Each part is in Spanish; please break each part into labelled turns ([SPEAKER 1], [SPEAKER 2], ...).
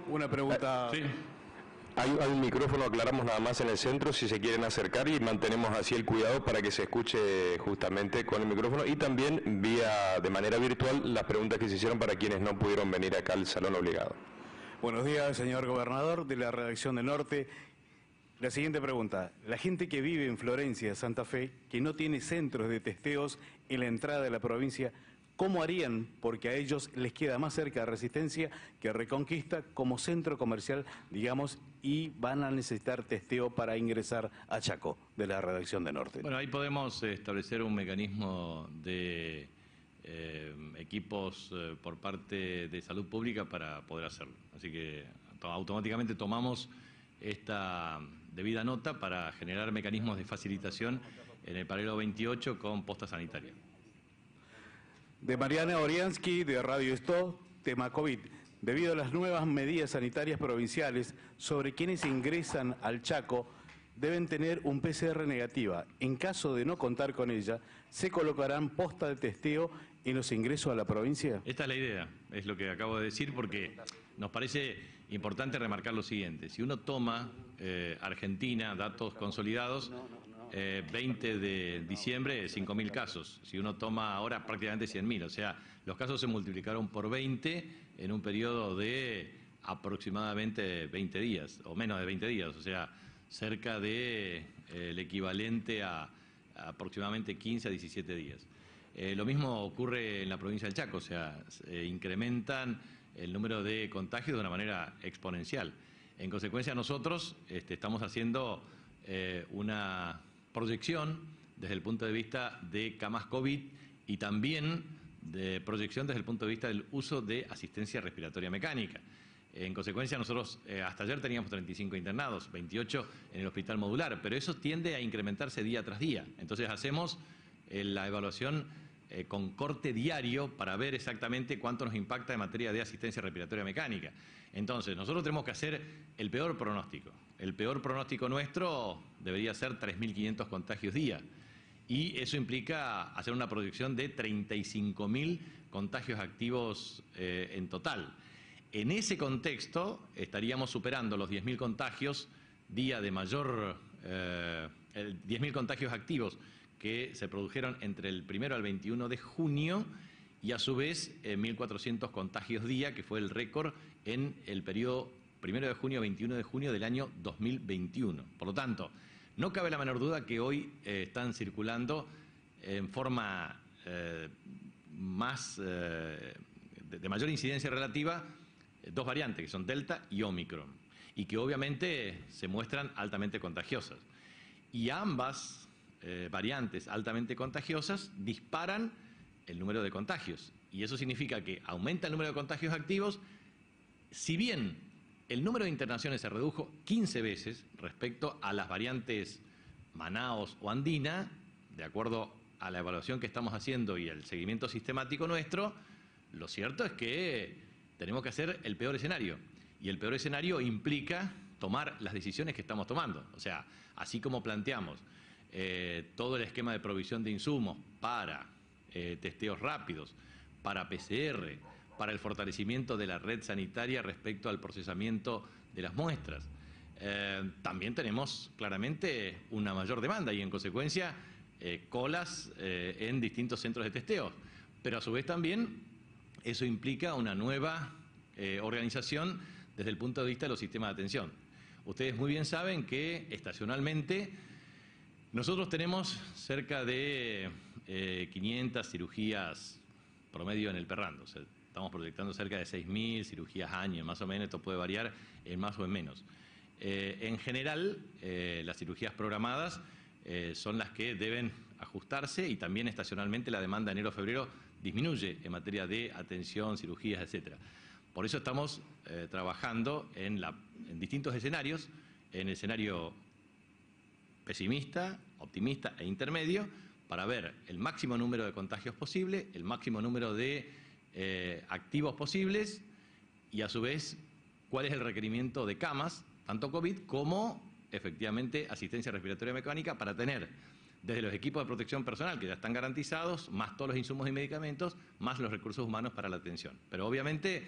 [SPEAKER 1] Una pregunta.
[SPEAKER 2] Sí.
[SPEAKER 3] Hay un micrófono, aclaramos nada más en el centro, si se quieren acercar y mantenemos así el cuidado para que se escuche justamente con el micrófono y también de manera virtual las preguntas que se hicieron para quienes no pudieron venir acá al salón obligado.
[SPEAKER 1] Buenos días, señor gobernador de la redacción del Norte. La siguiente pregunta. La gente que vive en Florencia, Santa Fe, que no tiene centros de testeos en la entrada de la provincia, ¿cómo harían? Porque a ellos les queda más cerca Resistencia que Reconquista como centro comercial, digamos, y van a necesitar testeo para ingresar a Chaco, de la redacción de Norte.
[SPEAKER 2] Bueno, ahí podemos establecer un mecanismo de equipos por parte de salud pública para poder hacerlo. Así que automáticamente tomamos esta debida nota para generar mecanismos de facilitación en el paralelo 28 con posta sanitaria.
[SPEAKER 1] De Mariana Oriansky, de Radio Esto, tema COVID. Debido a las nuevas medidas sanitarias provinciales sobre quienes ingresan al Chaco, deben tener un PCR negativa. En caso de no contar con ella, ¿se colocarán posta de testeo en los ingresos a la provincia?
[SPEAKER 2] Esta es la idea, es lo que acabo de decir, porque nos parece importante remarcar lo siguiente. Si uno toma Argentina, datos consolidados, 20 de diciembre, 5.000 casos. Si uno toma ahora prácticamente 100.000. O sea, los casos se multiplicaron por 20 en un periodo de aproximadamente 20 días, o menos de 20 días. O sea, cerca de el equivalente a aproximadamente 15 a 17 días. Lo mismo ocurre en la provincia del Chaco, o sea, incrementan el número de contagios de una manera exponencial. En consecuencia, nosotros estamos haciendo una proyección desde el punto de vista de camas COVID y también de proyección desde el punto de vista del uso de asistencia respiratoria mecánica. En consecuencia, nosotros hasta ayer teníamos 35 internados, 28 en el hospital modular, pero eso tiende a incrementarse día tras día. Entonces hacemos la evaluación con corte diario para ver exactamente cuánto nos impacta en materia de asistencia respiratoria mecánica. Entonces, nosotros tenemos que hacer el peor pronóstico. El peor pronóstico nuestro debería ser 3.500 contagios día. Y eso implica hacer una proyección de 35.000 contagios activos en total. En ese contexto estaríamos superando los 10.000 contagios día de mayor, 10.000 contagios activos que se produjeron entre el 1 al 21 de junio y a su vez 1.400 contagios día, que fue el récord en el periodo 1 de junio a 21 de junio del año 2021. Por lo tanto, no cabe la menor duda que hoy están circulando en forma de mayor incidencia relativa dos variantes, que son Delta y Omicron, y que obviamente se muestran altamente contagiosas. Y ambas variantes altamente contagiosas disparan el número de contagios. Y eso significa que aumenta el número de contagios activos, si bien el número de internaciones se redujo 15 veces respecto a las variantes Manaos o Andina, de acuerdo a la evaluación que estamos haciendo y el seguimiento sistemático nuestro, lo cierto es que tenemos que hacer el peor escenario. Y el peor escenario implica tomar las decisiones que estamos tomando. O sea, así como planteamos todo el esquema de provisión de insumos para testeos rápidos, para PCR, para el fortalecimiento de la red sanitaria respecto al procesamiento de las muestras. También tenemos claramente una mayor demanda y en consecuencia colas en distintos centros de testeo. Pero a su vez también eso implica una nueva organización desde el punto de vista de los sistemas de atención. Ustedes muy bien saben que estacionalmente nosotros tenemos cerca de 500 cirugías promedio en el Perrando. O sea, estamos proyectando cerca de 6.000 cirugías año, más o menos. Esto puede variar en más o en menos. En general, las cirugías programadas son las que deben ajustarse y también estacionalmente la demanda de enero-febrero disminuye en materia de atención, cirugías, etcétera. Por eso estamos trabajando en distintos escenarios, en el escenario pesimista, optimista e intermedio, para ver el máximo número de contagios posible, el máximo número de activos posibles y a su vez cuál es el requerimiento de camas, tanto COVID como efectivamente asistencia respiratoria mecánica, para tener desde los equipos de protección personal que ya están garantizados, más todos los insumos y medicamentos, más los recursos humanos para la atención. Pero obviamente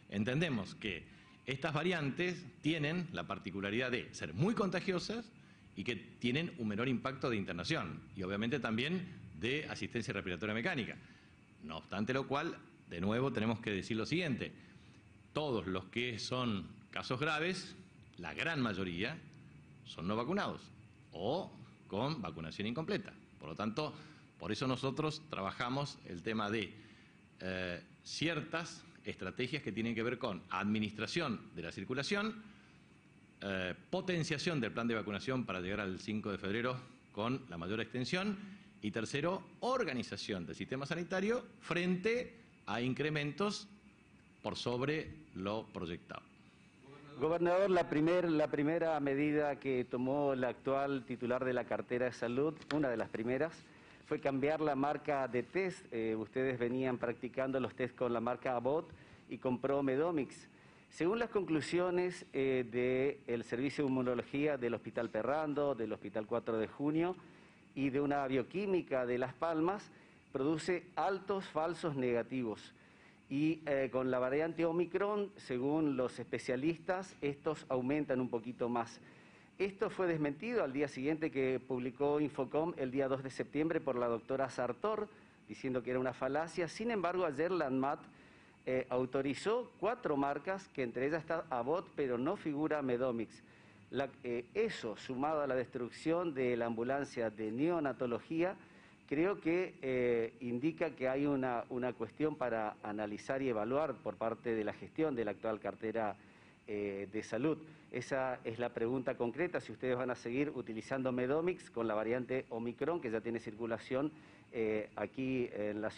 [SPEAKER 2] entendemos que Estas variantes tienen la particularidad de ser muy contagiosas y que tienen un menor impacto de internación y obviamente también de asistencia respiratoria mecánica. No obstante lo cual, de nuevo tenemos que decir lo siguiente: todos los que son casos graves, la gran mayoría, son no vacunados o con vacunación incompleta. Por lo tanto, por eso nosotros trabajamos el tema de ciertas estrategias que tienen que ver con administración de la circulación, potenciación del plan de vacunación para llegar al 5 de febrero con la mayor extensión y tercero, organización del sistema sanitario frente a incrementos por sobre lo proyectado.
[SPEAKER 4] Gobernador, la primera medida que tomó el actual titular de la cartera de salud, una de las primeras, fue cambiar la marca de test. Ustedes venían practicando los test con la marca Abbott y compró Medomix. Según las conclusiones del Servicio de Inmunología del Hospital Perrando, del Hospital 4 de Junio y de una bioquímica de Las Palmas, produce altos falsos negativos. Y con la variante Omicron, según los especialistas, estos aumentan un poquito más. Esto fue desmentido al día siguiente que publicó Infocom el día 2 de septiembre por la doctora Sartor, diciendo que era una falacia. Sin embargo, ayer la ANMAT autorizó 4 marcas, que entre ellas está Abbott, pero no figura Medomix. Eso, sumado a la destrucción de la ambulancia de neonatología, creo que indica que hay una cuestión para analizar y evaluar por parte de la gestión de la actual cartera de salud. Esa es la pregunta concreta, si ustedes van a seguir utilizando Medomix con la variante Omicron, que ya tiene circulación aquí en la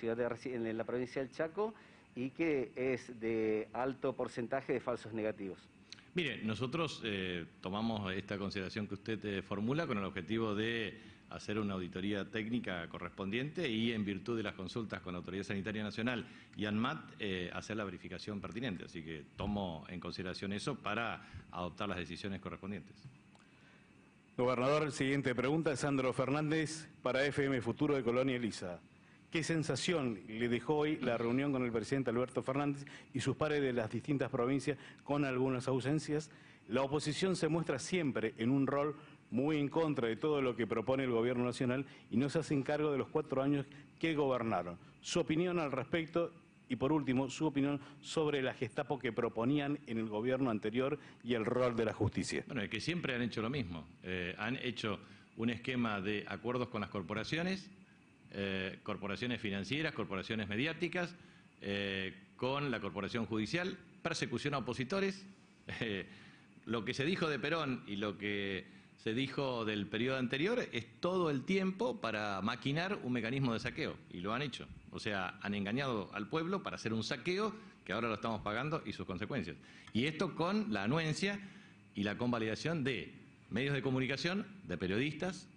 [SPEAKER 4] en la provincia del Chaco y que es de alto porcentaje de falsos negativos.
[SPEAKER 2] Mire, nosotros tomamos esta consideración que usted formula con el objetivo de hacer una auditoría técnica correspondiente y, en virtud de las consultas con la Autoridad Sanitaria Nacional y ANMAT, hacer la verificación pertinente. Así que tomo en consideración eso para adoptar las decisiones correspondientes.
[SPEAKER 1] Gobernador, siguiente pregunta, Sandro Fernández, para FM Futuro de Colonia Elisa. ¿Qué sensación le dejó hoy la reunión con el presidente Alberto Fernández y sus pares de las distintas provincias con algunas ausencias? La oposición se muestra siempre en un rol muy en contra de todo lo que propone el gobierno nacional y no se hacen cargo de los 4 años que gobernaron. Su opinión al respecto y, por último, su opinión sobre la Gestapo que proponían en el gobierno anterior y el rol de la justicia.
[SPEAKER 2] Bueno, es que siempre han hecho lo mismo. Han hecho un esquema de acuerdos con las corporaciones, corporaciones financieras, corporaciones mediáticas, con la corporación judicial, persecución a opositores. Lo que se dijo de Perón y lo que se dijo del periodo anterior es todo el tiempo para maquinar un mecanismo de saqueo, y lo han hecho. O sea, han engañado al pueblo para hacer un saqueo que ahora lo estamos pagando y sus consecuencias. Y esto con la anuencia y la convalidación de medios de comunicación, de periodistas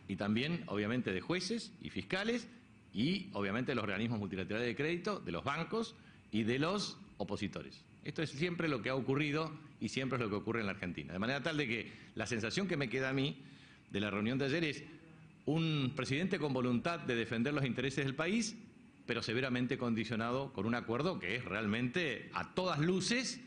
[SPEAKER 2] y también, obviamente, de jueces y fiscales y, obviamente, de los organismos multilaterales de crédito, de los bancos y de los opositores. Esto es siempre lo que ha ocurrido y siempre es lo que ocurre en la Argentina. De manera tal de que la sensación que me queda a mí de la reunión de ayer es un presidente con voluntad de defender los intereses del país, pero severamente condicionado con un acuerdo que es realmente, a todas luces,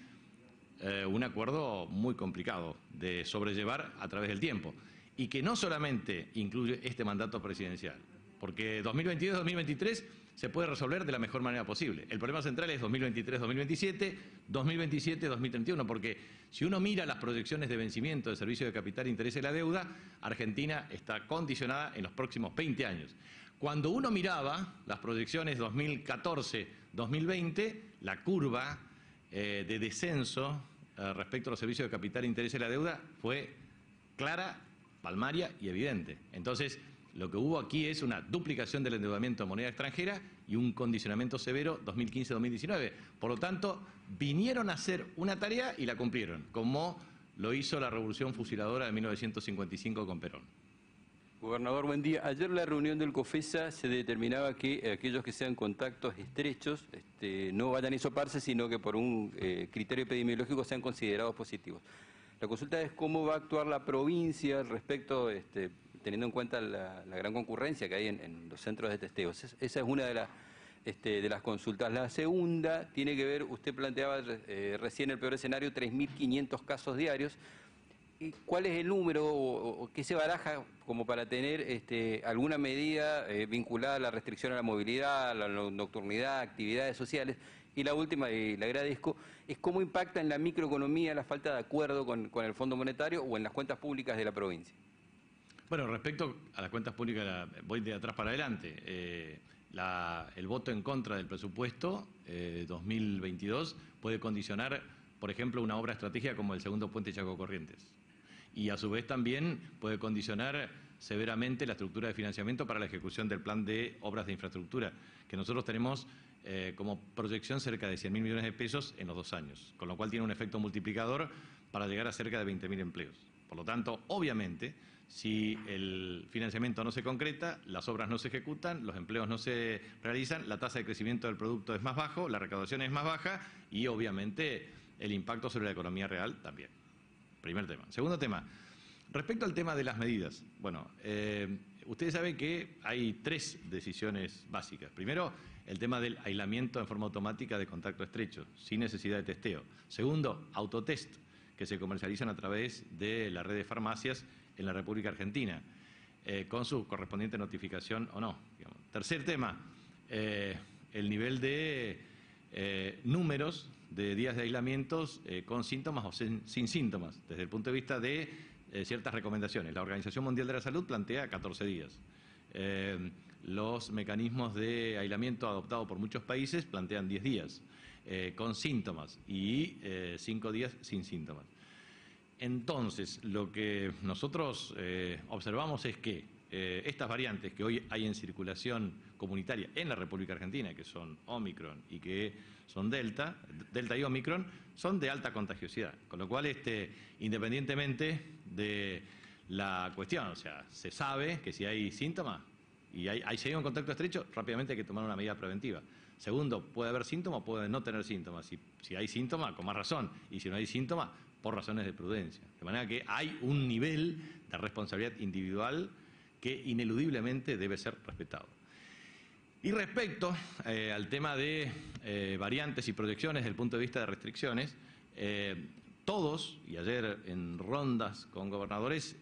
[SPEAKER 2] un acuerdo muy complicado de sobrellevar a través del tiempo. Y que no solamente incluye este mandato presidencial, porque 2022-2023 se puede resolver de la mejor manera posible. El problema central es 2023-2027, 2027-2031, porque si uno mira las proyecciones de vencimiento del servicio de capital, interés y la deuda, Argentina está condicionada en los próximos 20 años. Cuando uno miraba las proyecciones 2014-2020, la curva de descenso respecto a los servicios de capital, interés y la deuda fue clara, palmaria y evidente. Entonces, lo que hubo aquí es una duplicación del endeudamiento en moneda extranjera y un condicionamiento severo 2015-2019. Por lo tanto, vinieron a hacer una tarea y la cumplieron, como lo hizo la revolución fusiladora de 1955 con Perón.
[SPEAKER 5] Gobernador, buen día. Ayer en la reunión del COFESA se determinaba que aquellos que sean contactos estrechos no vayan a hisoparse, sino que por un criterio epidemiológico sean considerados positivos. La consulta es cómo va a actuar la provincia al respecto, teniendo en cuenta la gran concurrencia que hay en los centros de testeo. Esa es una de de las consultas. La segunda tiene que ver, usted planteaba recién el peor escenario, 3.500 casos diarios. ¿Cuál es el número o qué se baraja como para tener alguna medida vinculada a la restricción a la movilidad, a la nocturnidad, actividades sociales? Y la última, y le agradezco, es cómo impacta en la microeconomía la falta de acuerdo con el Fondo Monetario o en las cuentas públicas de la provincia.
[SPEAKER 2] Bueno, respecto a las cuentas públicas, voy de atrás para adelante. El voto en contra del presupuesto 2022 puede condicionar, por ejemplo, una obra estratégica como el segundo puente Chaco Corrientes. Y a su vez también puede condicionar severamente la estructura de financiamiento para la ejecución del plan de obras de infraestructura, que nosotros tenemos como proyección cerca de 100.000 millones de pesos en los 2 años, con lo cual tiene un efecto multiplicador para llegar a cerca de 20.000 empleos. Por lo tanto, obviamente, si el financiamiento no se concreta, las obras no se ejecutan, los empleos no se realizan, la tasa de crecimiento del producto es más bajo, la recaudación es más baja y obviamente el impacto sobre la economía real también. Primer tema. Segundo tema, respecto al tema de las medidas. Bueno, ustedes saben que hay 3 decisiones básicas. Primero, el tema del aislamiento en forma automática de contacto estrecho, sin necesidad de testeo. Segundo, autotest, que se comercializan a través de la red de farmacias en la República Argentina, con su correspondiente notificación o no. Digamos. Tercer tema, el nivel de números de días de aislamientos con síntomas o sin síntomas, desde el punto de vista de ciertas recomendaciones. La Organización Mundial de la Salud plantea 14 días. Los mecanismos de aislamiento adoptados por muchos países plantean 10 días con síntomas y 5 días sin síntomas. Entonces, lo que nosotros observamos es que estas variantes que hoy hay en circulación comunitaria en la República Argentina, que son Omicron y que son Delta y Omicron, son de alta contagiosidad. Con lo cual, independientemente de la cuestión, o sea, se sabe que si hay síntomas y si hay un contacto estrecho, rápidamente hay que tomar una medida preventiva. Segundo, puede haber síntomas, puede no tener síntomas. Si hay síntomas, con más razón. Y si no hay síntomas, por razones de prudencia. De manera que hay un nivel de responsabilidad individual que ineludiblemente debe ser respetado. Y respecto al tema de variantes y proyecciones desde el punto de vista de restricciones, todos, y ayer en rondas con gobernadores,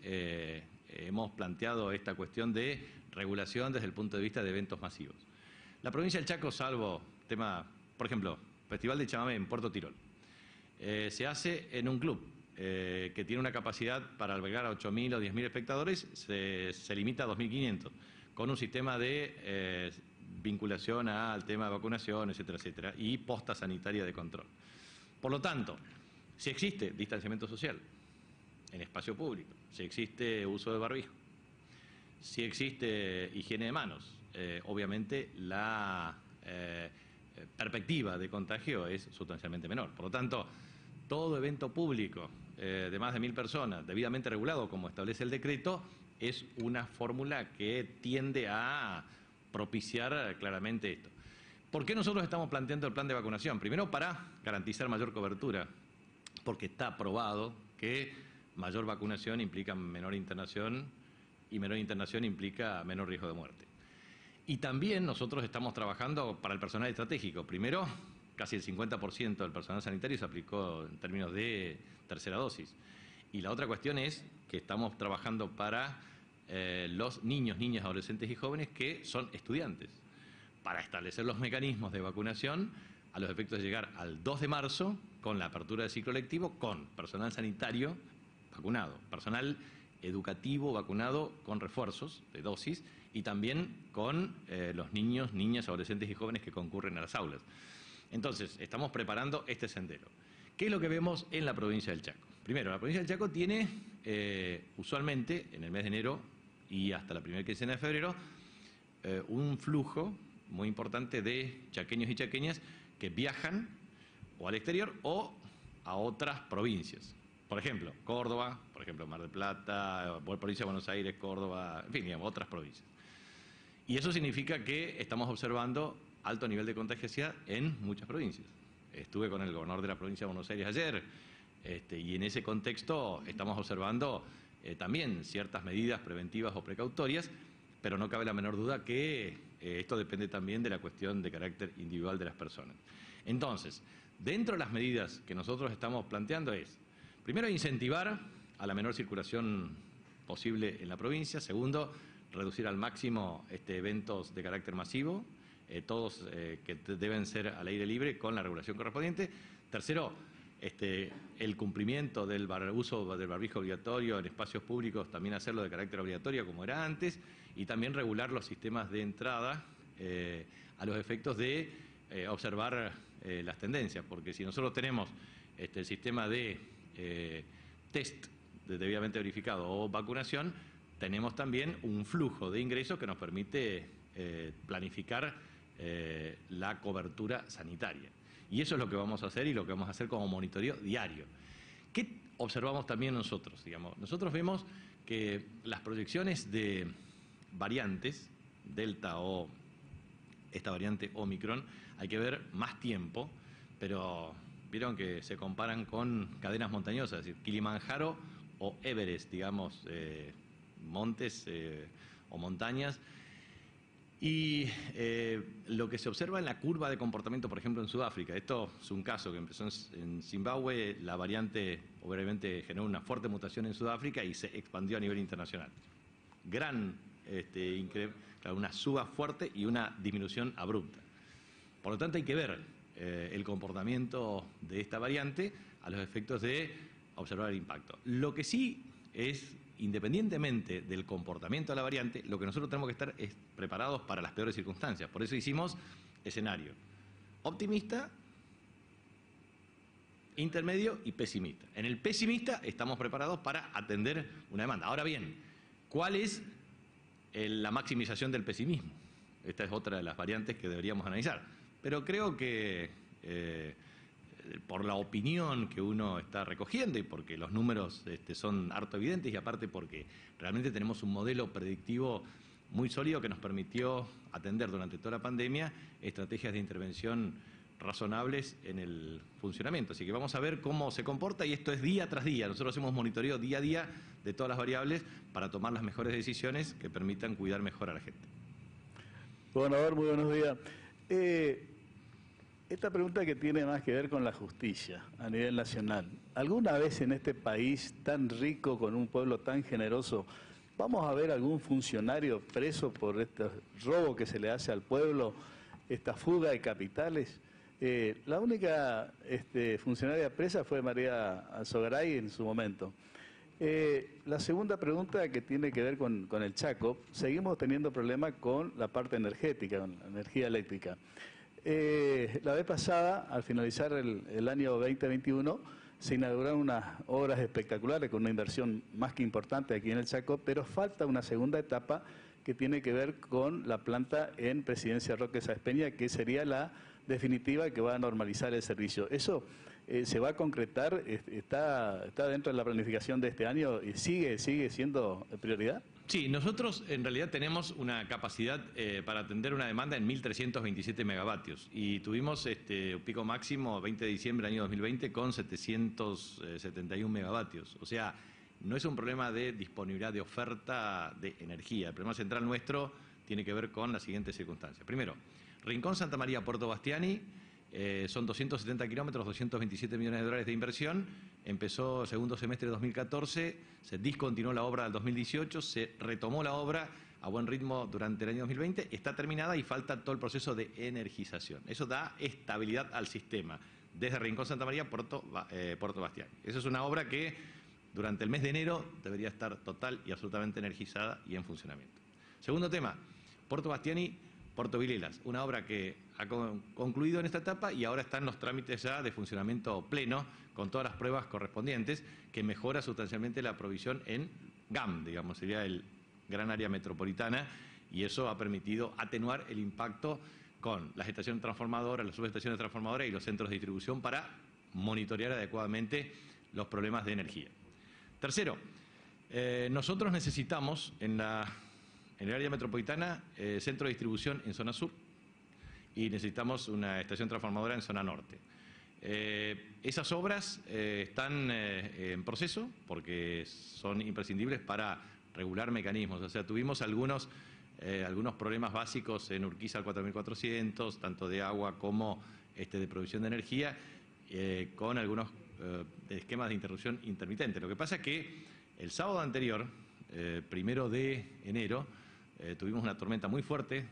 [SPEAKER 2] hemos planteado esta cuestión de regulación desde el punto de vista de eventos masivos. La provincia del Chaco, salvo tema, por ejemplo, Festival de Chamamé en Puerto Tirol, se hace en un club que tiene una capacidad para albergar a 8.000 o 10.000 espectadores, se limita a 2.500, con un sistema de vinculación al tema de vacunación, etcétera, etcétera, y posta sanitaria de control. Por lo tanto, si existe distanciamiento social en espacio público, si existe uso de barbijo, si existe higiene de manos, obviamente la perspectiva de contagio es sustancialmente menor. Por lo tanto, todo evento público de más de 1.000 personas, debidamente regulado como establece el decreto, es una fórmula que tiende a propiciar claramente esto. ¿Por qué nosotros estamos planteando el plan de vacunación? Primero, para garantizar mayor cobertura, porque está probado que mayor vacunación implica menor internación y menor internación implica menor riesgo de muerte. Y también nosotros estamos trabajando para el personal estratégico. Primero, casi el 50% del personal sanitario se aplicó en términos de tercera dosis. Y la otra cuestión es que estamos trabajando para los niños, niñas, adolescentes y jóvenes que son estudiantes, para establecer los mecanismos de vacunación a los efectos de llegar al 2 de marzo con la apertura del ciclo lectivo con personal sanitario vacunado, personal educativo vacunado con refuerzos de dosis y también con los niños, niñas, adolescentes y jóvenes que concurren a las aulas. Entonces, estamos preparando este sendero. ¿Qué es lo que vemos en la provincia del Chaco? Primero, la provincia del Chaco tiene usualmente en el mes de enero y hasta la primera quincena de febrero un flujo muy importante de chaqueños y chaqueñas que viajan o al exterior o a otras provincias. Por ejemplo, Córdoba, por ejemplo, Mar del Plata, provincia de Buenos Aires, Córdoba, en fin, digamos, otras provincias. Y eso significa que estamos observando alto nivel de contagiosidad en muchas provincias. Estuve con el gobernador de la provincia de Buenos Aires ayer, y en ese contexto estamos observando también ciertas medidas preventivas o precautorias pero no cabe la menor duda que esto depende también de la cuestión de carácter individual de las personas. Entonces, dentro de las medidas que nosotros estamos planteando es, primero, incentivar a la menor circulación posible en la provincia. Segundo, reducir al máximo eventos de carácter masivo, todos que deben ser al aire libre con la regulación correspondiente. Tercero, el cumplimiento del uso del barbijo obligatorio en espacios públicos, también hacerlo de carácter obligatorio como era antes, y también regular los sistemas de entrada a los efectos de observar las tendencias, porque si nosotros tenemos el sistema de test debidamente verificado o vacunación, tenemos también un flujo de ingresos que nos permite planificar la cobertura sanitaria. Y eso es lo que vamos a hacer y lo que vamos a hacer como monitoreo diario. ¿Qué observamos también nosotros? Digamos, nosotros vemos que las proyecciones de variantes, Delta o esta variante Omicron, hay que ver más tiempo, pero vieron que se comparan con cadenas montañosas, es decir, Kilimanjaro o Everest, digamos, montes o montañas. Y lo que se observa en la curva de comportamiento, por ejemplo, en Sudáfrica, esto es un caso que empezó en Zimbabue, la variante obviamente generó una fuerte mutación en Sudáfrica y se expandió a nivel internacional. Una suba fuerte y una disminución abrupta. Por lo tanto, hay que ver el comportamiento de esta variante a los efectos de observar el impacto. Lo que sí es, independientemente del comportamiento de la variante, lo que nosotros tenemos que estar es preparados para las peores circunstancias. Por eso hicimos escenario optimista, intermedio y pesimista. En el pesimista estamos preparados para atender una demanda. Ahora bien, ¿cuál es la maximización del pesimismo? Esta es otra de las variantes que deberíamos analizar. Pero creo que por la opinión que uno está recogiendo y porque los números son harto evidentes y aparte porque realmente tenemos un modelo predictivo muy sólido que nos permitió atender durante toda la pandemia estrategias de intervención razonables en el funcionamiento. Así que vamos a ver cómo se comporta y esto es día tras día. Nosotros hacemos monitoreo día a día de todas las variables para tomar las mejores decisiones que permitan cuidar mejor a la gente.
[SPEAKER 6] Gobernador, muy buenos días. Esta pregunta que tiene más que ver con la justicia a nivel nacional. ¿Alguna vez en este país tan rico, con un pueblo tan generoso, vamos a ver algún funcionario preso por este robo que se le hace al pueblo, esta fuga de capitales? La única funcionaria presa fue María Alzogaray en su momento. La segunda pregunta que tiene que ver con el Chaco, seguimos teniendo problemas con la parte energética, con la energía eléctrica. La vez pasada, al finalizar el año 2021, se inauguraron unas obras espectaculares con una inversión más que importante aquí en el Chaco, pero falta una segunda etapa que tiene que ver con la planta en Presidencia Roque Sáenz Peña, que sería la definitiva que va a normalizar el servicio. ¿Eso se va a concretar? ¿Está dentro de la planificación de este año y sigue siendo prioridad?
[SPEAKER 2] Sí, nosotros en realidad tenemos una capacidad para atender una demanda en 1.327 megavatios y tuvimos un pico máximo 20 de diciembre del año 2020 con 771 megavatios. O sea, no es un problema de disponibilidad de oferta de energía. El problema central nuestro tiene que ver con las siguientes circunstancias. Primero, Rincón Santa María, Puerto Bastiani, son 270 kilómetros, 227 millones de dólares de inversión. Empezó segundo semestre de 2014, se discontinuó la obra del 2018, se retomó la obra a buen ritmo durante el año 2020, está terminada y falta todo el proceso de energización. Eso da estabilidad al sistema, desde Rincón Santa María a Puerto Bastiani. Esa es una obra que durante el mes de enero debería estar total y absolutamente energizada y en funcionamiento. Segundo tema, Puerto Bastiani, Puerto Vilelas, una obra que ha concluido en esta etapa y ahora está en los trámites ya de funcionamiento pleno con todas las pruebas correspondientes que mejora sustancialmente la provisión en GAM, digamos, sería el gran área metropolitana y eso ha permitido atenuar el impacto con las estaciones transformadoras, las subestaciones transformadoras y los centros de distribución para monitorear adecuadamente los problemas de energía. Tercero, nosotros necesitamos en el área metropolitana centro de distribución en zona sur y necesitamos una estación transformadora en zona norte. Esas obras están en proceso porque son imprescindibles para regular mecanismos. O sea, tuvimos algunos algunos problemas básicos en Urquiza al 4400, tanto de agua como de producción de energía, con algunos esquemas de interrupción intermitente. Lo que pasa es que el sábado anterior, 1 de enero, tuvimos una tormenta muy fuerte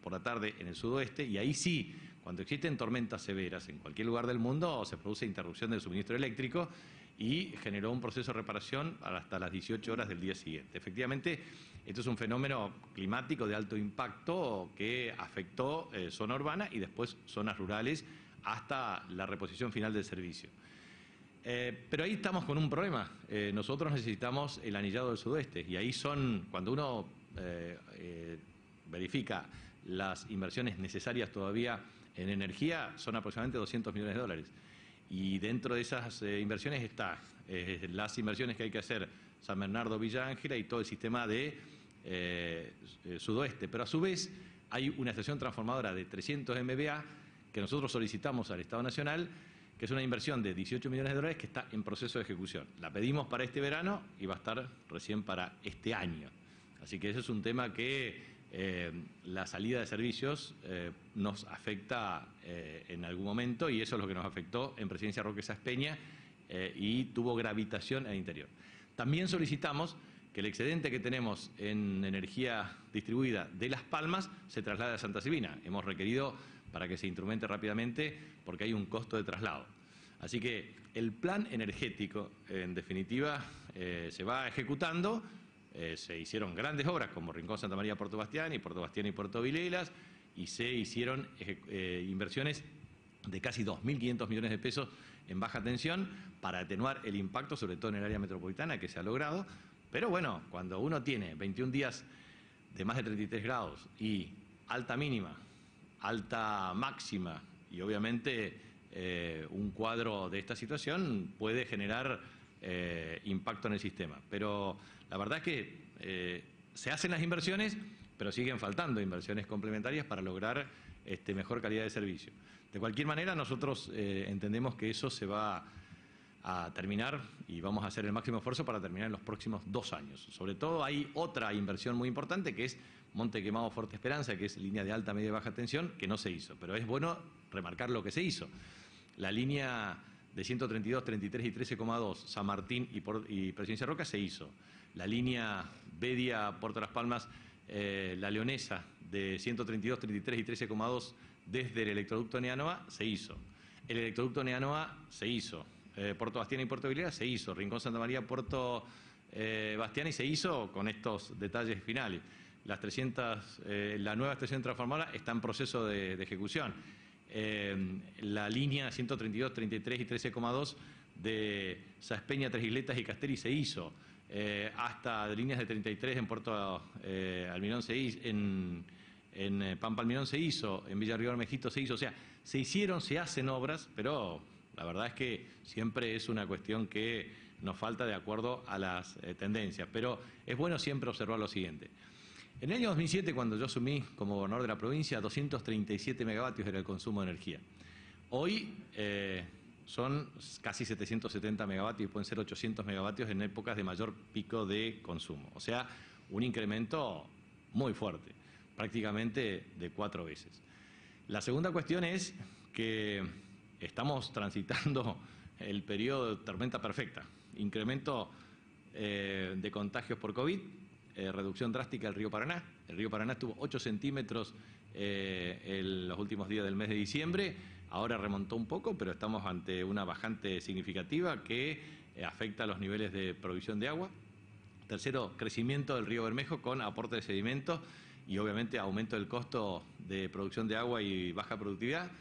[SPEAKER 2] por la tarde en el sudoeste, y ahí sí, cuando existen tormentas severas en cualquier lugar del mundo, se produce interrupción del suministro eléctrico y generó un proceso de reparación hasta las 18 horas del día siguiente. Efectivamente, esto es un fenómeno climático de alto impacto que afectó zona urbana y después zonas rurales hasta la reposición final del servicio. Pero ahí estamos con un problema. Nosotros necesitamos el anillado del sudoeste, y ahí cuando uno verifica las inversiones necesarias todavía en energía, son aproximadamente 200 millones de dólares. Y dentro de esas inversiones está las inversiones que hay que hacer San Bernardo, Villa Ángela y todo el sistema de sudoeste. Pero a su vez hay una estación transformadora de 300 MVA que nosotros solicitamos al Estado Nacional, que es una inversión de 18 millones de dólares que está en proceso de ejecución. La pedimos para este verano y va a estar recién para este año. Así que ese es un tema que la salida de servicios nos afecta en algún momento, y eso es lo que nos afectó en Presidencia Roque Sáenz Peña y tuvo gravitación al interior. También solicitamos que el excedente que tenemos en energía distribuida de Las Palmas se traslade a Santa Silvina. Hemos requerido para que se instrumente rápidamente porque hay un costo de traslado. Así que el plan energético, en definitiva, se va ejecutando. Se hicieron grandes obras como Rincón Santa María, Puerto Bastián y Puerto Vilelas, y se hicieron inversiones de casi 2.500 millones de pesos en baja tensión para atenuar el impacto, sobre todo en el área metropolitana, que se ha logrado. Pero bueno, cuando uno tiene 21 días de más de 33 grados y alta mínima, alta máxima y obviamente un cuadro de esta situación puede generar impacto en el sistema. Pero la verdad es que se hacen las inversiones, pero siguen faltando inversiones complementarias para lograr mejor calidad de servicio. De cualquier manera, nosotros entendemos que eso se va a terminar y vamos a hacer el máximo esfuerzo para terminar en los próximos 2 años. Sobre todo hay otra inversión muy importante que es Monte Quemado Fuerte Esperanza, que es línea de alta, media y baja tensión, que no se hizo. Pero es bueno remarcar lo que se hizo. La línea de 132, 33 y 13,2 San Martín y Presidencia Roca se hizo. La línea Bedia, Puerto Las Palmas, La Leonesa, de 132, 33 y 13,2 desde el electroducto Neanoa, se hizo. El electroducto Neanoa se hizo. Puerto Bastián y Puerto Vilera se hizo. Rincón Santa María, Puerto Bastián, y se hizo con estos detalles finales. La nueva estación transformadora está en proceso de ejecución. La línea 132, 33 y 13,2 de Sáenz Peña, Tres Isletas y Castelli se hizo. Hasta líneas de 33 en Puerto Almirón se hizo, en Pampa Almirón se hizo, en Villarrior Mejito se hizo. O sea, se hacen obras, pero la verdad es que siempre es una cuestión que nos falta de acuerdo a las tendencias. Pero es bueno siempre observar lo siguiente. En el año 2007, cuando yo asumí como gobernador de la provincia, 237 megavatios era el consumo de energía. Hoy son casi 770 megavatios y pueden ser 800 megavatios en épocas de mayor pico de consumo. O sea, un incremento muy fuerte, prácticamente de 4 veces. La segunda cuestión es que estamos transitando el periodo de tormenta perfecta. Incremento de contagios por COVID, reducción drástica del río Paraná. El río Paraná estuvo 8 centímetros en los últimos días del mes de diciembre. Ahora remontó un poco, pero estamos ante una bajante significativa que afecta a los niveles de provisión de agua. Tercero, crecimiento del río Bermejo con aporte de sedimentos y obviamente aumento del costo de producción de agua y baja productividad.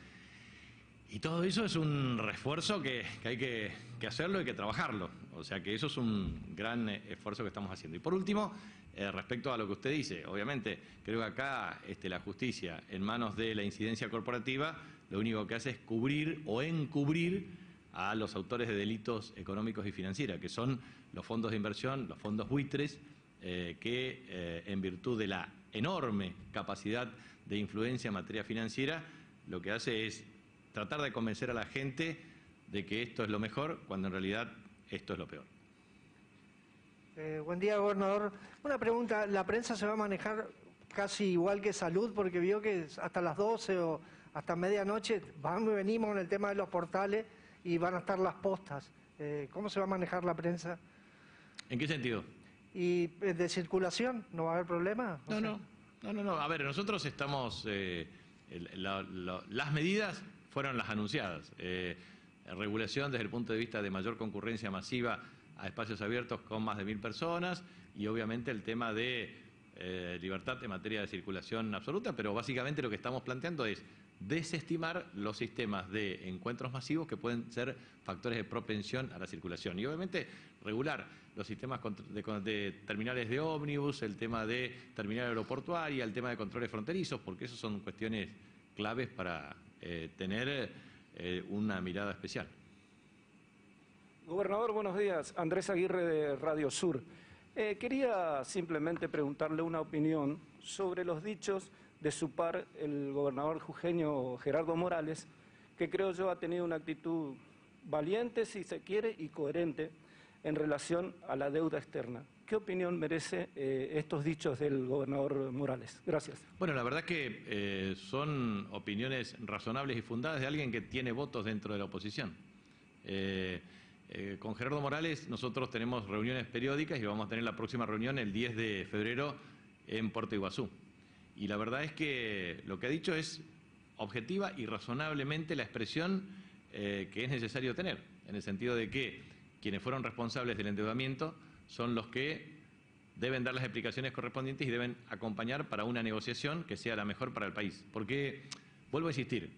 [SPEAKER 2] Y todo eso es un refuerzo que hay que hacerlo y que trabajarlo. O sea que eso es un gran esfuerzo que estamos haciendo. Y por último, respecto a lo que usted dice, obviamente creo que acá la justicia en manos de la incidencia corporativa lo único que hace es cubrir o encubrir a los autores de delitos económicos y financieros, que son los fondos de inversión, los fondos buitres, que en virtud de la enorme capacidad de influencia en materia financiera, lo que hace es tratar de convencer a la gente de que esto es lo mejor, cuando en realidad esto es lo peor.
[SPEAKER 7] Buen día, gobernador. Una pregunta, ¿la prensa se va a manejar casi igual que salud, porque vio que hasta las 12 o hasta medianoche vamos y venimos con el tema de los portales y van a estar las postas. ¿Cómo se va a manejar la prensa?
[SPEAKER 2] ¿En qué sentido?
[SPEAKER 7] ¿Y de circulación? ¿No va a haber problema?
[SPEAKER 2] No. A ver, nosotros estamos... las medidas fueron las anunciadas. Regulación desde el punto de vista de mayor concurrencia masiva a espacios abiertos con más de 1000 personas y obviamente el tema de libertad en materia de circulación absoluta, pero básicamente lo que estamos planteando es desestimar los sistemas de encuentros masivos que pueden ser factores de propensión a la circulación y obviamente regular los sistemas de terminales de ómnibus, el tema de terminal aeroportuaria, el tema de controles fronterizos, porque esas son cuestiones claves para tener una mirada especial.
[SPEAKER 8] Gobernador, buenos días. Andrés Aguirre de Radio Sur. Quería simplemente preguntarle una opinión sobre los dichos de su par, el gobernador jujeño Gerardo Morales, que creo yo ha tenido una actitud valiente, si se quiere, y coherente en relación a la deuda externa. ¿Qué opinión merece estos dichos del gobernador Morales? Gracias.
[SPEAKER 2] Bueno, la verdad que son opiniones razonables y fundadas de alguien que tiene votos dentro de la oposición. Con Gerardo Morales nosotros tenemos reuniones periódicas y vamos a tener la próxima reunión el 10 de febrero en Puerto Iguazú. Y la verdad es que lo que ha dicho es objetiva y razonablemente la expresión que es necesario tener, en el sentido de que quienes fueron responsables del endeudamiento son los que deben dar las explicaciones correspondientes y deben acompañar para una negociación que sea la mejor para el país. Porque, vuelvo a insistir,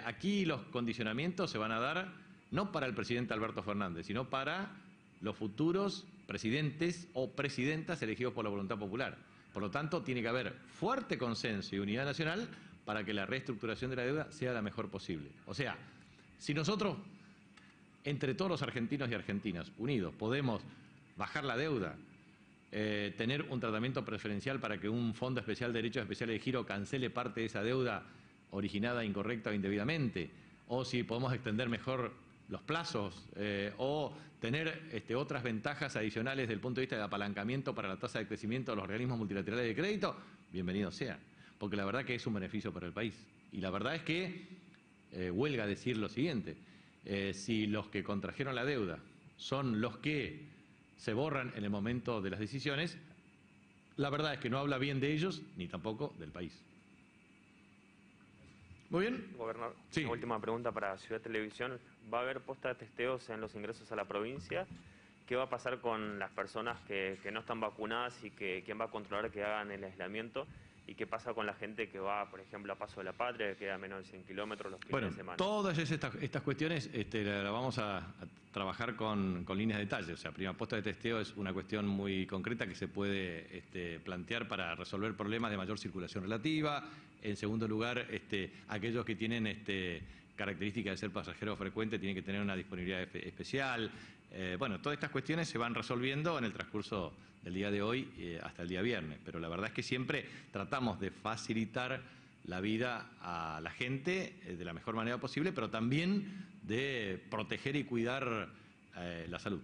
[SPEAKER 2] aquí los condicionamientos se van a dar no para el presidente Alberto Fernández, sino para los futuros presidentes o presidentas elegidos por la voluntad popular. Por lo tanto, tiene que haber fuerte consenso y unidad nacional para que la reestructuración de la deuda sea la mejor posible. O sea, si nosotros, entre todos los argentinos y argentinas, unidos, podemos bajar la deuda, tener un tratamiento preferencial para que un Fondo Especial de Derechos Especiales de Giro cancele parte de esa deuda originada incorrecta o indebidamente, o si podemos extender mejor los plazos o tener otras ventajas adicionales desde el punto de vista del apalancamiento para la tasa de crecimiento de los organismos multilaterales de crédito, bienvenido sea, porque la verdad que es un beneficio para el país. Y la verdad es que, huelga decir lo siguiente, si los que contrajeron la deuda son los que se borran en el momento de las decisiones, la verdad es que no habla bien de ellos ni tampoco del país. Muy bien.
[SPEAKER 9] Gobernador,
[SPEAKER 2] sí.
[SPEAKER 9] Una última pregunta para Ciudad Televisión. ¿Va a haber posta de testeos en los ingresos a la provincia? ¿Qué va a pasar con las personas que no están vacunadas y quién va a controlar que hagan el aislamiento? ¿Y qué pasa con la gente que va, por ejemplo, a Paso de la Patria, que queda a menos de 100 kilómetros los fines de semana?
[SPEAKER 2] Todas estas cuestiones las vamos a trabajar con líneas de detalle. O sea, primera posta de testeo es una cuestión muy concreta que se puede plantear para resolver problemas de mayor circulación relativa. En segundo lugar, aquellos que tienen características de ser pasajeros frecuentes tienen que tener una disponibilidad especial. Todas estas cuestiones se van resolviendo en el transcurso del día de hoy hasta el día viernes, pero la verdad es que siempre tratamos de facilitar la vida a la gente de la mejor manera posible, pero también de proteger y cuidar la salud.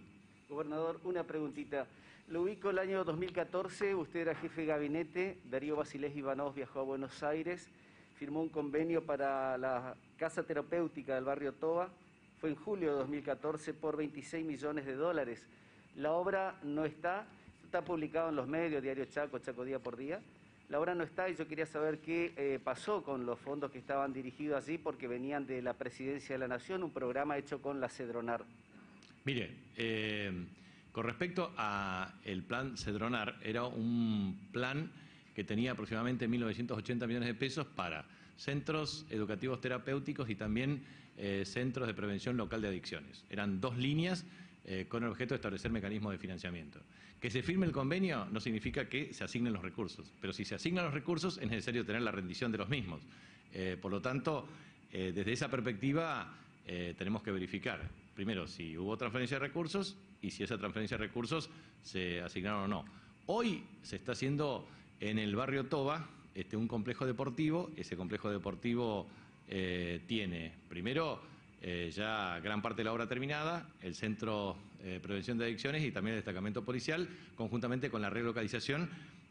[SPEAKER 4] Gobernador, una preguntita. Lo ubico el año 2014, usted era jefe de gabinete, Darío Basilés Ivanov viajó a Buenos Aires, firmó un convenio para la casa terapéutica del barrio Toba, fue en julio de 2014 por $26 millones. La obra no está publicado en los medios, Diario Chaco, Chaco Día por Día. La obra no está y yo quería saber qué pasó con los fondos que estaban dirigidos allí porque venían de la Presidencia de la Nación, un programa hecho con la Cedronar.
[SPEAKER 2] Mire, con respecto al plan Cedronar, era un plan que tenía aproximadamente 1.980 millones de pesos para centros educativos terapéuticos y también centros de prevención local de adicciones. Eran dos líneas con el objeto de establecer mecanismos de financiamiento. Que se firme el convenio no significa que se asignen los recursos, pero si se asignan los recursos es necesario tener la rendición de los mismos. Por lo tanto, desde esa perspectiva tenemos que verificar, primero, si hubo transferencia de recursos y si esa transferencia de recursos se asignaron o no. Hoy se está haciendo en el barrio Toba un complejo deportivo. Ese complejo deportivo tiene, primero, ya gran parte de la obra terminada, el Centro de Prevención de Adicciones y también el destacamento policial, conjuntamente con la relocalización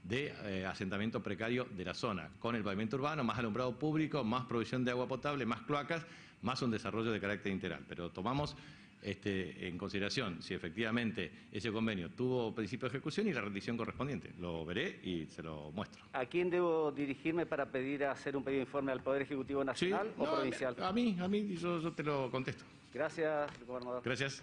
[SPEAKER 2] de asentamiento precario de la zona, con el pavimento urbano, más alumbrado público, más provisión de agua potable, más cloacas, más un desarrollo de carácter integral. Pero tomamos en consideración si efectivamente ese convenio tuvo principio de ejecución y la rendición correspondiente. Lo veré y se lo muestro.
[SPEAKER 4] ¿A quién debo dirigirme para pedir hacer un pedido de informe al Poder Ejecutivo Nacional o provincial?
[SPEAKER 2] A mí, yo te lo contesto.
[SPEAKER 4] Gracias, gobernador.
[SPEAKER 2] Gracias.